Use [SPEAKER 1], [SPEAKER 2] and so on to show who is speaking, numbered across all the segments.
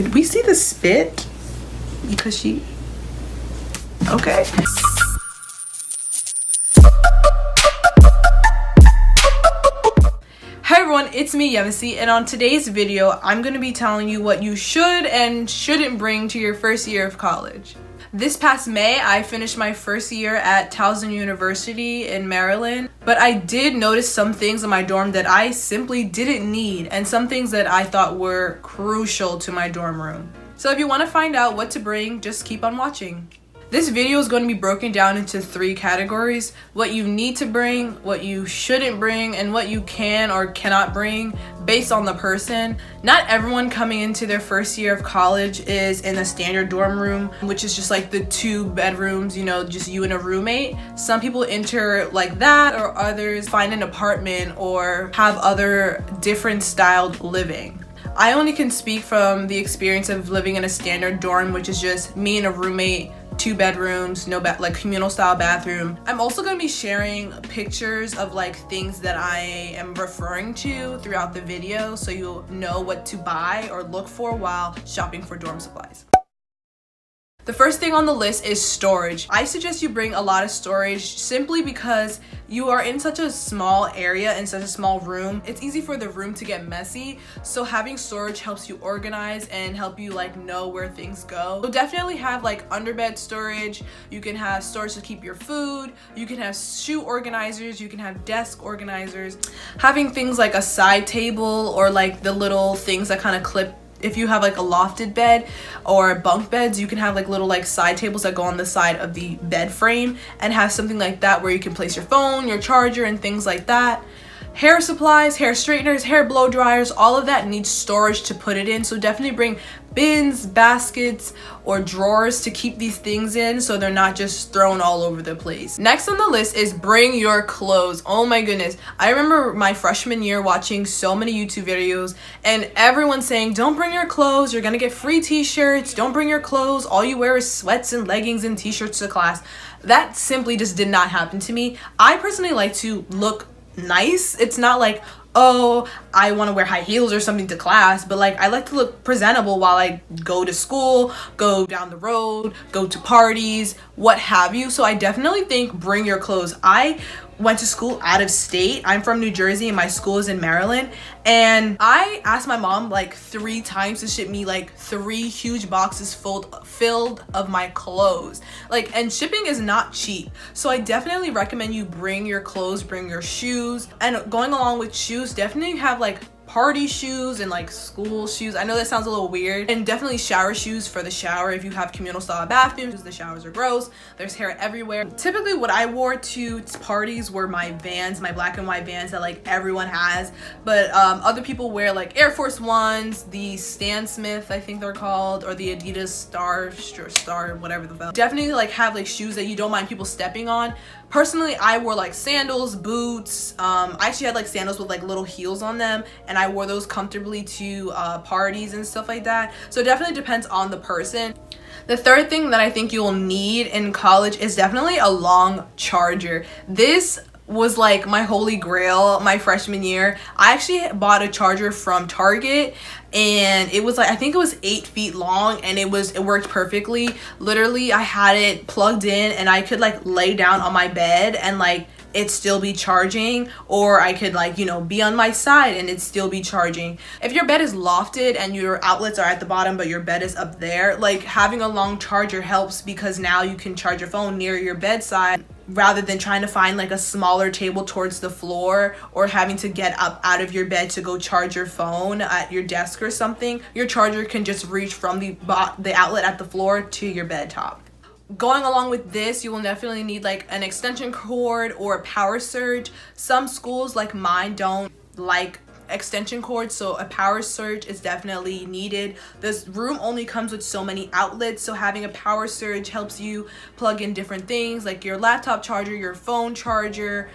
[SPEAKER 1] Did we see the spit? Because she... Okay. Hi everyone, it's me, Yemisi, and on today's video, I'm going to be telling you what you should and shouldn't bring to your first year of college. This past May, I finished my first year at Towson University in Maryland, but I did notice some things in my dorm that I simply didn't need, and some things that I thought were crucial to my dorm room. So if you want to find out what to bring, just keep on watching. This video is going to be broken down into 3 categories: what you need to bring, what you shouldn't bring, and what you can or cannot bring based on the person. Not everyone coming into their first year of college is in a standard dorm room, which is just like the 2 bedrooms, you know, just you and a roommate. Some people enter like that, or others find an apartment or have other different styled living. I only can speak from the experience of living in a standard dorm, which is just me and a roommate, 2 bedrooms, no like communal style bathroom. I'm also going to be sharing pictures of like things that I am referring to throughout the video, so you'll know what to buy or look for while shopping for dorm supplies. The first thing on the list is storage. I suggest you bring a lot of storage simply because you are in such a small area, in such a small room. It's easy for the room to get messy, so having storage helps you organize and help you like know where things go. So definitely have like underbed storage. You can have storage to keep your food. You can have shoe organizers. You can have desk organizers. Having things like a side table or like the little things that kind of clip. If you have like a lofted bed or bunk beds, you can have like little like side tables that go on the side of the bed frame, and have something like that where you can place your phone, your charger, and things like that. Hair supplies, hair straighteners, hair blow dryers, all of that needs storage to put it in. So definitely bring bins, baskets, or drawers to keep these things in so they're not just thrown all over the place. Next on the list is bring your clothes. Oh my goodness. I remember my freshman year watching so many YouTube videos and everyone saying, don't bring your clothes, you're gonna get free t-shirts, don't bring your clothes, all you wear is sweats and leggings and t-shirts to class. That simply just did not happen to me. I personally like to look nice. It's not like, oh, I want to wear high heels or something to class, but like I like to look presentable while I go to school, go down the road, go to parties, what have you. So I definitely think bring your clothes. I went to school out of state. I'm from New Jersey and my school is in Maryland, and I asked my mom like 3 times to ship me like 3 huge boxes filled of my clothes. Like, and shipping is not cheap, so I definitely recommend you bring your clothes, bring your shoes. And going along with shoes, definitely have like party shoes and like school shoes. I know that sounds a little weird. And definitely shower shoes for the shower if you have communal style bathrooms. The showers are gross, there's hair everywhere. Typically what I wore to parties were my Vans, my black and white Vans that like everyone has, but other people wear like Air Force Ones, the Stan Smith I think they're called, or the Adidas Star whatever the hell. Definitely like have like shoes that you don't mind people stepping on. Personally, I wore like sandals, boots. I actually had like sandals with like little heels on them, and I wore those comfortably to parties and stuff like that. So it definitely depends on the person. The third thing that I think you'll need in college is definitely a long charger. This was like my holy grail my freshman year. I actually bought a charger from Target, and it was like, I think it was 8 feet long, and it worked perfectly. Literally I had it plugged in and I could like lay down on my bed and like it still be charging, or I could like, you know, be on my side and it still be charging. If your bed is lofted and your outlets are at the bottom but your bed is up there, like having a long charger helps, because now you can charge your phone near your bedside rather than trying to find like a smaller table towards the floor, or having to get up out of your bed to go charge your phone at your desk or something. Your charger can just reach from the outlet at the floor to your bed top. Going along with this, you will definitely need like an extension cord or a power surge. Some schools like mine don't like extension cords, so a power surge is definitely needed. This room only comes with so many outlets, so having a power surge helps you plug in different things like your laptop charger, your phone charger,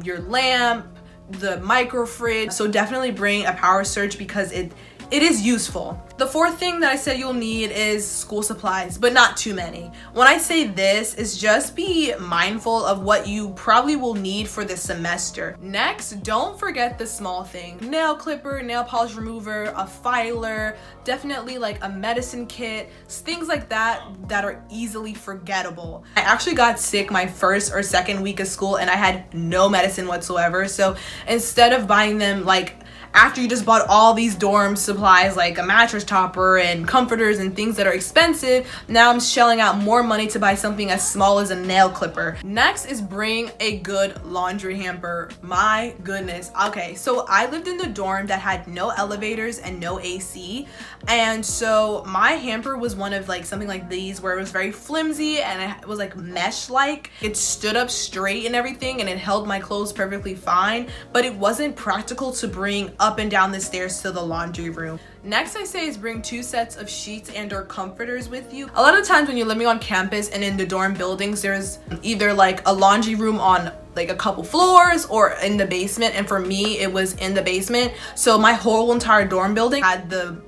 [SPEAKER 1] your lamp, the micro fridge. So definitely bring a power surge because it it is useful. The fourth thing that I said you'll need is school supplies, but not too many. When I say this, is just be mindful of what you probably will need for the semester. Next, don't forget the small thing. Nail clipper, nail polish remover, a filer, definitely like a medicine kit, things like that that are easily forgettable. I actually got sick my first or second week of school and I had no medicine whatsoever. So instead of buying them like after you just bought all these dorm supplies like a mattress topper and comforters and things that are expensive, now I'm shelling out more money to buy something as small as a nail clipper. Next is bring a good laundry hamper. My goodness. Okay, so I lived in the dorm that had no elevators and no AC, and so my hamper was one of like something like these where it was very flimsy and it was like mesh like. It stood up straight and everything and it held my clothes perfectly fine, but it wasn't practical to bring up and down the stairs to the laundry room. Next I say is bring 2 sets of sheets and or comforters with you. A lot of times when you're living on campus and in the dorm buildings, there's either like a laundry room on like a couple floors or in the basement, and for me it was in the basement. So my whole entire dorm building had the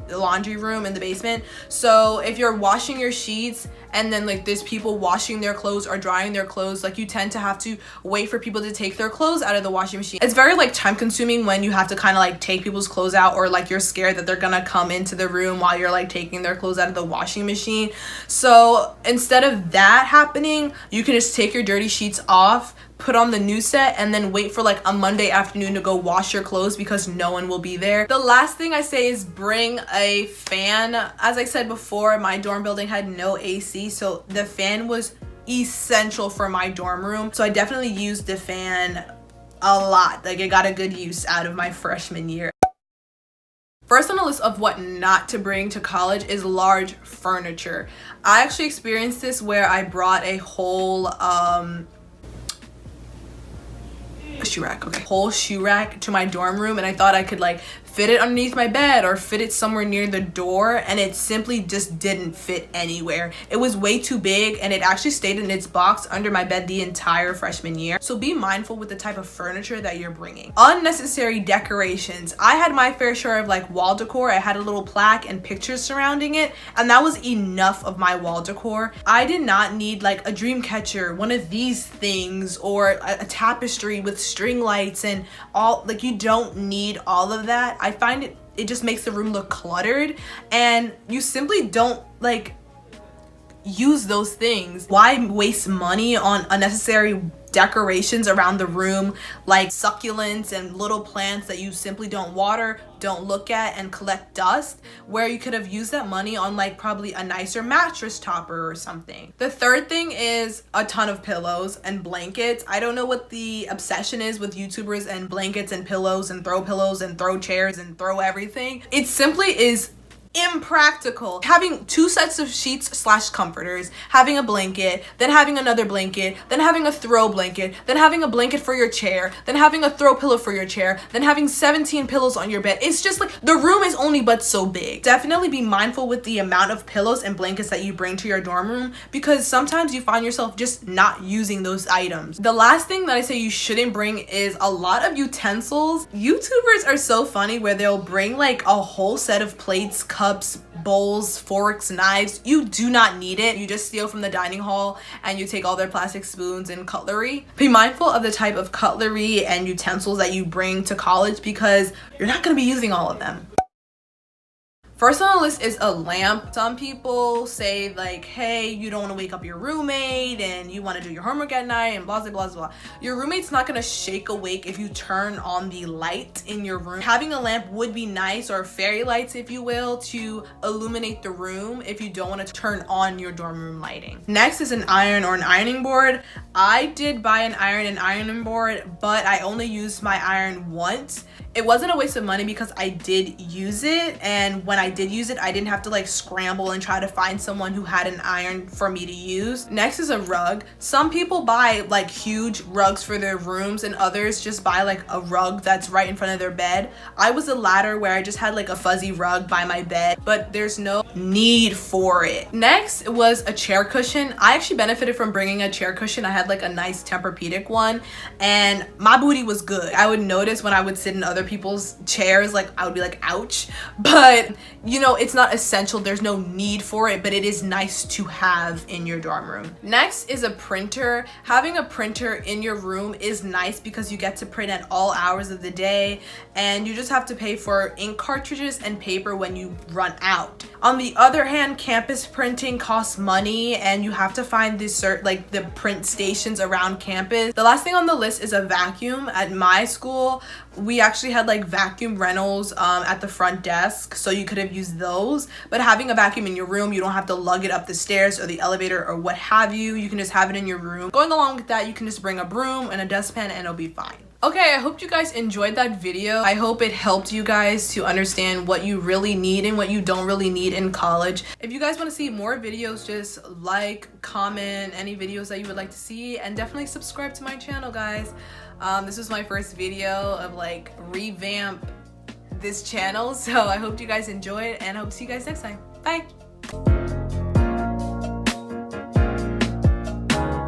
[SPEAKER 1] laundry room in the basement. So if you're washing your sheets and then like there's people washing their clothes or drying their clothes, like you tend to have to wait for people to take their clothes out of the washing machine. It's very like time consuming when you have to kind of like take people's clothes out, or like you're scared that they're gonna come into the room while you're like taking their clothes out of the washing machine. So instead of that happening, you can just take your dirty sheets off, put on the new set, and then wait for like a Monday afternoon to go wash your clothes because no one will be there. The last thing I say is bring a fan. As I said before, my dorm building had no AC, so the fan was essential for my dorm room. So I definitely used the fan a lot. Like I got a good use out of my freshman year. First on the list of what not to bring to college is large furniture. I actually experienced this where I brought a whole whole shoe rack to my dorm room, and I thought I could like fit it underneath my bed or fit it somewhere near the door, and it simply just didn't fit anywhere. It was way too big and it actually stayed in its box under my bed the entire freshman year. So be mindful with the type of furniture that you're bringing. Unnecessary decorations. I had my fair share of like wall decor. I had a little plaque and pictures surrounding it, and that was enough of my wall decor. I did not need like a dream catcher, one of these things, or a tapestry with string lights and all. Like you don't need all of that. I find it just makes the room look cluttered, and you simply don't like use those things. Why waste money on unnecessary decorations around the room like succulents and little plants that you simply don't water, don't look at, and collect dust, where you could have used that money on like probably a nicer mattress topper or something. The third thing is a ton of pillows and blankets. I don't know what the obsession is with YouTubers and blankets and pillows and throw chairs and throw everything. It simply is impractical. Having 2 sets of sheets slash comforters, having a blanket, then having another blanket, then having a throw blanket, then having a blanket for your chair, then having a throw pillow for your chair, then having 17 pillows on your bed. It's just like the room is only but so big. Definitely be mindful with the amount of pillows and blankets that you bring to your dorm room, because sometimes you find yourself just not using those items. The last thing that I say you shouldn't bring is a lot of utensils. YouTubers are so funny where they'll bring like a whole set of plates, cups, bowls, forks, knives. You do not need it. You just steal from the dining hall and you take all their plastic spoons and cutlery. Be mindful of the type of cutlery and utensils that you bring to college, because you're not going to be using all of them. First on the list is a lamp. Some people say like, hey, you don't want to wake up your roommate and you want to do your homework at night and blah, blah, blah, blah. Your roommate's not going to shake awake if you turn on the light in your room. Having a lamp would be nice, or fairy lights, if you will, to illuminate the room if you don't want to turn on your dorm room lighting. Next is an iron or an ironing board. I did buy an iron and ironing board, but I only used my iron once. It wasn't a waste of money because I did use it, and when I did use it, I didn't have to like scramble and try to find someone who had an iron for me to use. Next is a rug. Some people buy like huge rugs for their rooms, and others just buy like a rug that's right in front of their bed. I was the latter, where I just had like a fuzzy rug by my bed, but there's no need for it. Next was a chair cushion. I actually benefited from bringing a chair cushion. I had like a nice Tempur-Pedic one, and my booty was good. I would notice when I would sit in other other people's chairs, like I would be like, ouch. But you know, it's not essential. There's no need for it, but it is nice to have in your dorm room. Next is a printer. Having a printer in your room is nice because you get to print at all hours of the day, and you just have to pay for ink cartridges and paper when you run out. On the other hand, campus printing costs money, and you have to find the print stations around campus. The last thing on the list is a vacuum. At my school, we actually had like vacuum rentals at the front desk, so you could have used those. But having a vacuum in your room, you don't have to lug it up the stairs or the elevator or what have you. You can just have it in your room. Going along with that, you can just bring a broom and a dustpan and it'll be fine. Okay, I hope you guys enjoyed that video. I hope it helped you guys to understand what you really need and what you don't really need in college. If you guys want to see more videos, just like, comment any videos that you would like to see, and definitely subscribe to my channel, guys. This was my first video of like revamp this channel, so I hope you guys enjoyed, and I hope to see you guys next time. Bye!